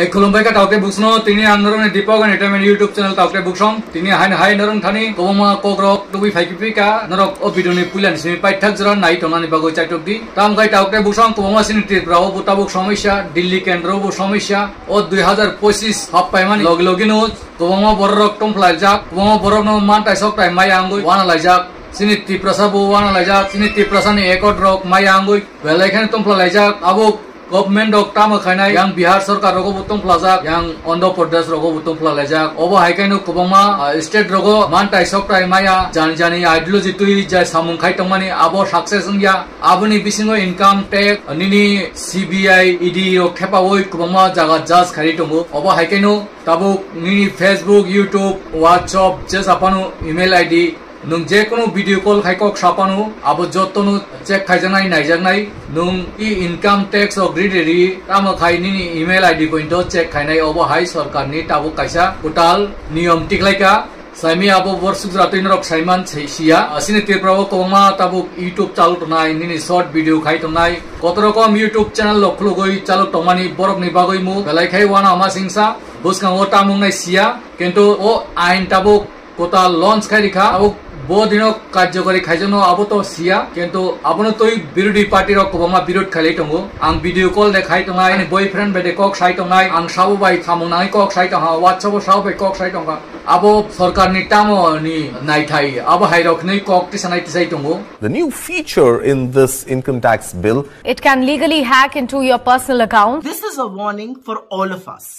এই খুলুমবাইকা তাওকে বুকসনো তিনি আন্দোলনে দীপক এন্টারটেইনমেন্ট ইউটিউব চ্যানেল তাওকে বুকসং তিনি হাই নরং থানি কবমা কোকরক টুবি ফাইকিপিকা নরক ও ভিডিওনি পুইলান সিমি পাইথাক জরা নাই টনানি বাগো চাইটক দি তাম গাই তাওকে বুকসং কবমা সিনি ত্রিপুরাও বুতাবুক সমস্যা দিল্লি কেন্দ্রও সমস্যা ও 2025 হাপ্পাইমানি লগিনো কবমা বড় রকম ফ্লাইজাক কবমা বড় ন মান টাইসক টাই মাই আঙ্গুই ওয়ানা লাইজাক সিনি ত্রিপ্রাসা বো ওয়ানা লাইজাক সিনি ত্রিপ্রাসানি একট রক মাই আঙ্গুই বেলাইখানে তুম ফ্লাইজাক আবু गवर्नमेंट डॉक टाम खानाय yang बिहार सरकार रगो बुतम प्लाजाक yang अन्ध्र प्रदेश रगो बुतम प्लालायजाक ओबो हाइकाइनो कबमा स्टेट रगो मान टाइसक टाइ माया जानि आइडियोलॉजी तुइ जाय सामुं खाइ तंमानि आबो सक्सेस या आबोनि बिसिङो इनकाम टैक्स निनि सीबीआई ईडी रो खेपावै कबमा जागा जाज खारि दंगो ओबो हाइकाइनो ताबो निनि फेसबुक यूट्यूब व्हाट्सएप जे सापानो इमेल आईडी नों जे कोनो वीडियो कॉल खाइकक सापानो आबो जतनो चेक खाइजानाय नायजानाय नों इ इनकाम टैक्स अ ग्रेडेरि ताम खाइनि email ID point check खाइनाय ओबो high सरकारनि ताबो काइसा टोटाल नियम टिकलाइका साइमी आबो वर्षुक रातैन रक साइमान छैसिया असिने त्रिपुराव कोमा ताबो यूट्यूब चालु तनाय निनि शॉर्ट वीडियो खाइ तनाय कत रकम यूट्यूब चैनल लखलुगै चालु तमानि बरक नि बागै मु बेलाइखाय वाना मा सिंसा बुसकांगो तामुंनाय सिया किन्तु ओ आइन ताबो कोता लॉन्च खाइरिखा अब बो दिनो कार्यकारी खाइजनो आबो तो सिया किन्तु आबनो तोय विरोधी पार्टी रक कबमा विरोध खाइलै तंगो आं वीडियो कॉल देखाइ तंगाय बॉयफ्रेंड बेदे कक साइ तंगाय आं साबो बाय थामुनाय कक साइ तंगा व्हाट्सएप साबो बाय कक साइ तंगा आबो सरकारनि तामनि नायथाय आबो हाइरक नै कक तिसानाय तिसाइ तंगो The new feature in this income tax bill, it can legally hack into your personal account. This is a warning for all of us.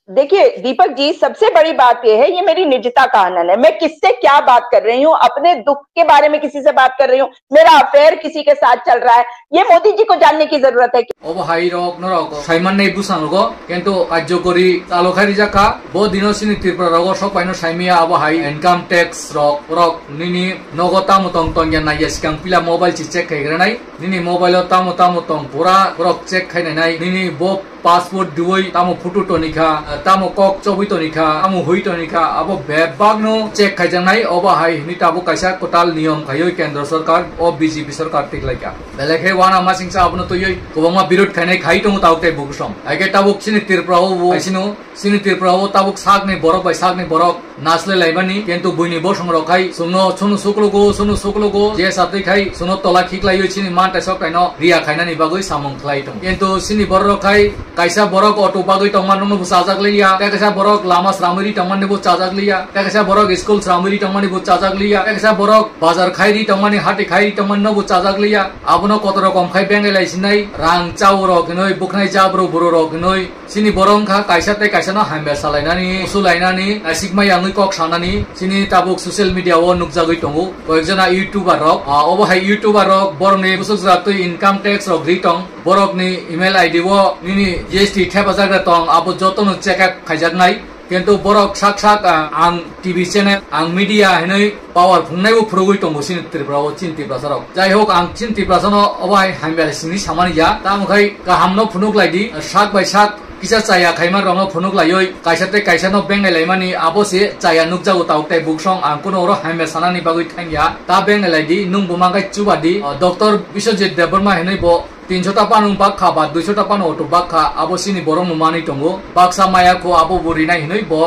देखिए दीपक जी, सबसे बड़ी बात यह है, ये मेरी निजता का आनंद है। मैं किससे क्या बात कर रही हूँ, अपने दुख के बारे में किसी से बात कर रही हूँ, मेरा अफेयर किसी के साथ चल रहा है, ये मोदी जी को जानने की जरूरत है। अब हाई रक नरक साइमान नै बुसांगो किन्तु कार्यकारी तालुखारि जाका बो दिनसिनि त्रिपुरा रग सपाइनो साइमिया अब हाई इनकाम टैक्स रक निनि नगता मतंग तंगिया नाय सिकां पिला मोबाइल चेक खाइग्रानाय निनि मोबाइल तामो तंग पुरा रक चेक खाइनाय निनि बो पासपोर्ट दुई तामो फोटो टनिखा तामो कक चबि टनिखा तामो हुइ टनिखा अब बेबागनो चेक खाइजानाय अब हाई नि ताबो काइसा टोटाल नियम खायो केंद्र सरकार ओ बीजेपी सरकार टिकलाइका बेलेखे वाना मासिंसा आपनो तोय गोबांमा विरोध खाइनाय खाइ दङ ताउते बुगसम आगे ताबो सिनि त्रिपुराव आइसिनो सिनि त्रिपुराव ताबो सागने बरक बाय सागने बरक नासले लाइबानि किन्तु बुइनि बसंग रखाय सुनो सुकलुगो जे साथै खाय सुनो तला खिकलायो सिनि मानटा सकायनो रिया खाइनानि बागै सामं खलाय दं किन्तु सिनि बर रखाय काइसा बरक अटो बागै तंमाननो चाजागलिया काइसा बरक लामा श्रामरी तंमानने बो चाजागलिया काइसा बरक स्कूल श्रामरी तंमानने बो चाजागलिया काइसा बरक बाजार खाइरि तंमानने हाटे खाइरि तंमाननो बो चाजागलिया आबनो कत रकम खाइ बेंगलाइसिनाय रां चाउरो गनय बुखनाय जाब्रो बरो गनय सिनि बरंखा काइसाते काइसानो हामबे सालायनानि उसुलायनानि सिगमाय आंगै कक सानानि सिनि ताबुक सोशल मीडिया ओ नुकजागै दंगो कयजना यूट्यूबर रक अब हाय यूट्यूबर रक बरने बुसुजरातै इनकाम टैक्स रक ग्रिटं बरकनि इमेल आईडी वो निनि जीएसटी थेबाजाग्रा तंग आबो जतनो चेकआप खाइजागनाय किन्तु बरक साक आं टीवी चैनल आं मीडिया हनै पावर फुंनायबो फुरुगै दंगो सिनि त्रिपुराव चिन्ति प्रसारक जाय होक आं चिन्ति प्रसारनो अबाय हामबेलासिनि सामानिया तामखै गाहामनो फुनुक लायदि साक बाय साक किसा चाया खाइमा रंग फुनुक लायै काइसाते काइसानो बेंगाय लायमानि आबोसे चाया नुकजागो ताउते बुकसं आं कुनो रो हामबे सानानि बागै थांया ता बेंगाय लायदि नुं बुमागाय चुबादि डॉक्टर विश्वजित देबबर्मा हनै बो 300 पानु बाखा बा 200 पानु अटो बाखा आबो सिनि बरं मानि दंगो बाक्सा माया को आबो बोरिनाय हनै बो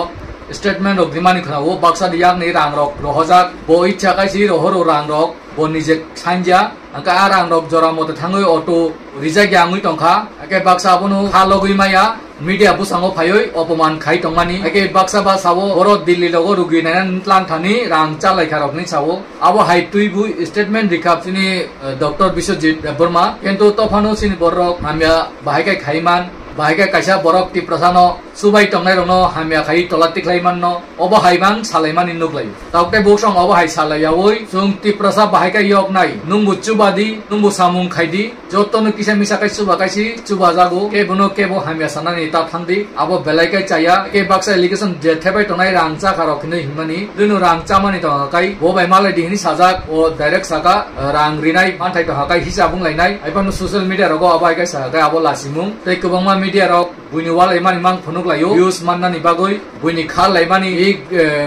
स्टेटमेंट ऑफ दिमानि खनावो बाक्सा दियाग नै रां रक रहजाक बो इच्छा काइसि रहरो रां रक बो निजे सानजा अंका रां रक जरा मते थाङै अटो रिजाय आङै टंखा एके बाक्सा आबोनो हालगै माया मीडिया बुसांगो फायै अपमान खाइ तंगानि एके बाक्सा बा सावो बरो दिल्ली लगो रुगि नायन लांथानि रां चालायखारकनि सावो आबो हाइ तुइबु स्टेटमेंट रिकापसिनि डॉक्टर विश्वजित देबबर्मा किन्तु तफानो सिनि बरक हामिया बाहायखाय खाइमान बाहायखाय काइसा बरक ति प्रसानो सुबाय तंनाय रनो हामिया खाइ तलाति खाइमाननो अब हाइबां सालायमानि नुगलाय ताउते बुसं अब हाइ सालायावै जों ति प्रसा बाहायखाय yok नाय नुंगु चुबादि नुंगु सामुं खाइदि जतनो किसा मिसाखाय सुबाखायसि चुबा जागो केबो हामिया सानानि ता थांदि अब बेलायखाय चाया के बाक्सा एलिगेशन जेथेबाय तंनाय रां चाखारकनि हिमानि दुनु रां चामानि तंगाखाय बोबाय मालाय दिनि साजाक ओ डाइरेक्ट सागा रां रिनाय मानथाय तंगाखाय हिसाब बुंलायनाय आइबानो सोशल मीडिया रगो अबायखाय सागाय अब लासिमुं तै गोबांमा मीडिया रक buini wal laimani mang phunuk layo use manna ni bagoi buini khal laimani ek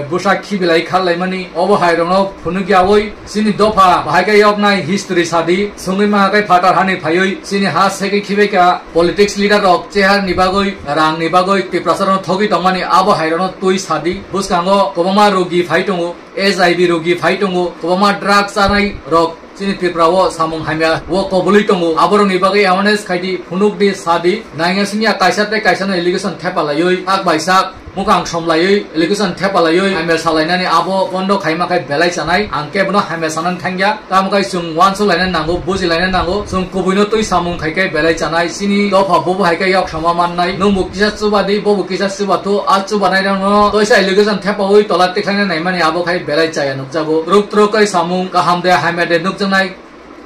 busa khibilai khal laimani obo hairono phunuk yaoi sini dofa bhaikai yoknai history sadi sungui ma kai phatar hani phaioi sini ha segi khibeka politics leader rok chehar ni bagoi rang ni bagoi te prasaron thogi tongmani abo hairono tui sadi buskango kobama rogi phaitongo HIV rogi phaitongo kobama drugs anai rok sini tiprawo samung hamya wo kobuli tongo aboro ni bagai awareness khaidi phunuk di sadi nainga sinya kaisate kaisano allegation thepalayoi ak baisak mukang somlayoi allegation thepalayoi hamya salainani abo bondo khaima khai belai sanai angke bono hamya sanan thangya tamkai sung wansu lainan nango buji lainan nango sung kobuino tui samung khaikai belai sanai sini dofa bobu haikai yok samaman nai nungbu kisa subadi bobu kisa subatu achu banai rangno toisa allegation thepawoi tolat tikhaina naimani abo khai belai chaya nukjago ruptro kai samung kahamde hamya de nukjanai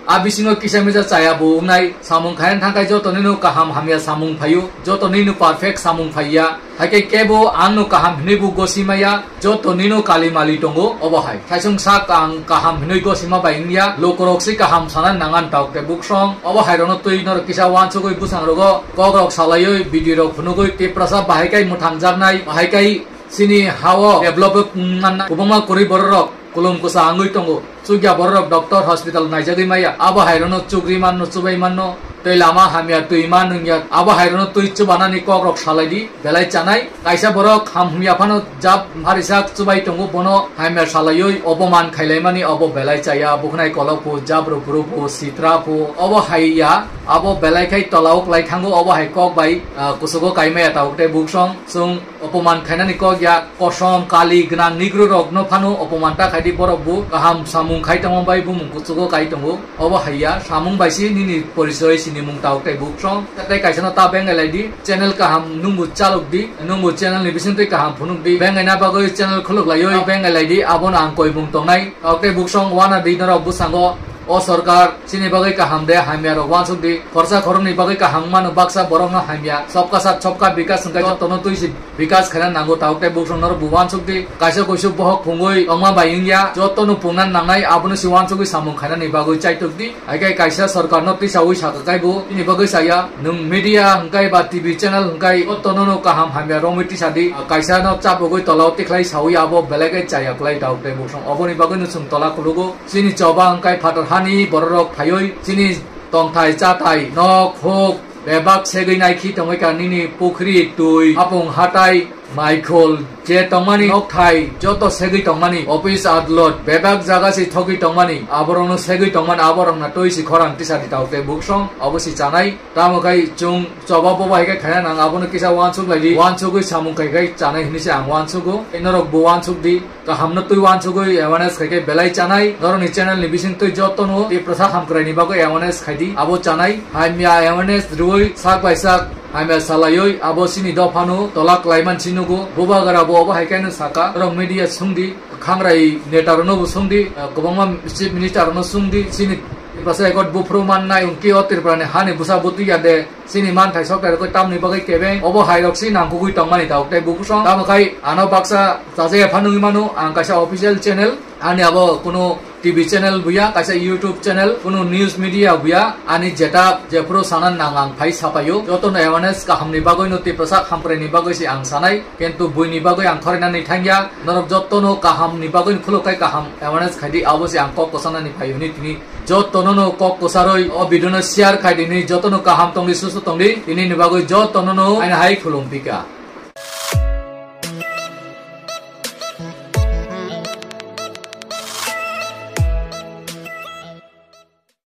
abisino kisamisa chaya bu nai samung khain thangkai joto ninu kaham hamya samung phayu joto ninu perfect samung phaiya haike kebo angno kaham hnibu gosimaya joto ninu kalimali tongo obohai thaisung sak ang kaham hnui gosima baingya lokoroksi kaham sanan nangan taukte buksong obohai rono tui nor kisa wansugoi busang rogo kogrok salayoi video rok phunugoi te prasa bahaikai muthangjarnai bahaikai sini hawo develop nanna kubama kori borok kulum kusa angui tongo sugya borok doctor hospital naijagi maya abo hairono chugri manno chubai manno tei lama hamya tui manungya abo hairono tui chubanani kogrok salaidi belai chanai kaisa borok hamya phano jab harisak chubai tongo bono hamya salayoi oboman khailaimani obo belai chaya bukhnai kolokpu jabru purupu sitrapu obo haiya abo belai khai tolauk lai thango obo hai kok bai kusugo kaimaya taukte buksong sung opoman khainani kokya kosom kali gnang nigru rokno phano opoman ta khaidi borok bu kaham samung khai tamo bai bu mungkusugo kai tongo obo haiya samung bai si nini porisoy sini mung taukte buksong tatai kaisano ta bengai laidi channel kaham nungbu chaluk di nungbu channel ni bisin tei kaham phunuk di bengai na bagoi channel khuluk layoi bengai laidi abon ang koi mung tongnai taukte buksong wana di norok busango o sarkar sini bagai kaham de hamya ro wansuk di khorsa khorni bagai kaham manu baksa borong no hamya sobka sat sobka bikas sungkai tono tuisi bikas khana nango taukte buksong nor buwansuk di kaisa koisu bohok phungoi ongma bayingya jotonu pungnan nangnai abunu si wansuk samung khana ni bagoi chaituk di aikai kaisa sarkar no tisawi sakakai bu ini bagai saya nung media hangkai ba TV channel hangkai tono no kaham hamya romiti sadi kaisa no chapogoi tolau tiklai sawi abo belegai chaya klai taukte buksong oboni bagai nu sung tola kulugo sini choba hangkai phatar hani borok phayoi sini tongthai chatai nok hok bebak segei nai khi tongai ka nini pukhri tui apung hatai Michael je tongmani nokthai joto segei tongmani office adlot bebak jaga si thogi tongmani aborong no segei tongman aborong na toisi khorang tisati taukte buksong obosi chanai tamokai chung choba boba hike khana nang abono kisa wansuk laidi wansugoi samung kai kai chanai hinise ang wansugo enorok bu wansuk di ka hamno tui wansugoi awareness kai kai belai chanai doroni channel ni bisin tui joto no ti prasa hamkrai ni bagoi awareness khaidi abo chanai haimya awareness ruoi sak bai sak hamya salayoi abo sini dofanu tolak laiman sinugo boba gara boba haikainu saka rong media sungdi khangrai netarono bu sungdi kobama chief minister no sungdi sini prasa ekot bufruman nai unki otir prane hani busa butu yade sini man thai sok ko tamni bagai kebe obo hairok si nang kugui tongmani taukte bukusong tamakai ano baksa saje phanungi manu angkaisa official channel ani abo kuno TV channel buya kaisa YouTube channel kuno news media buya ani jeta jepro sanan nangang phai sapayo joto no awareness ka hamni bagoi no ti prasak hampre ni bagoi si ang sanai kentu buini bagoi ang thorina ni thangya norok joto no ka hamni bagoi khulokai ka ham awareness khadi abo si ang kok kosana ni phai ni tini joto no kok kosaroi o video no share khai dini joto no ka ham tongli susu tongli ini ni bagoi joto no aina hai khulum pika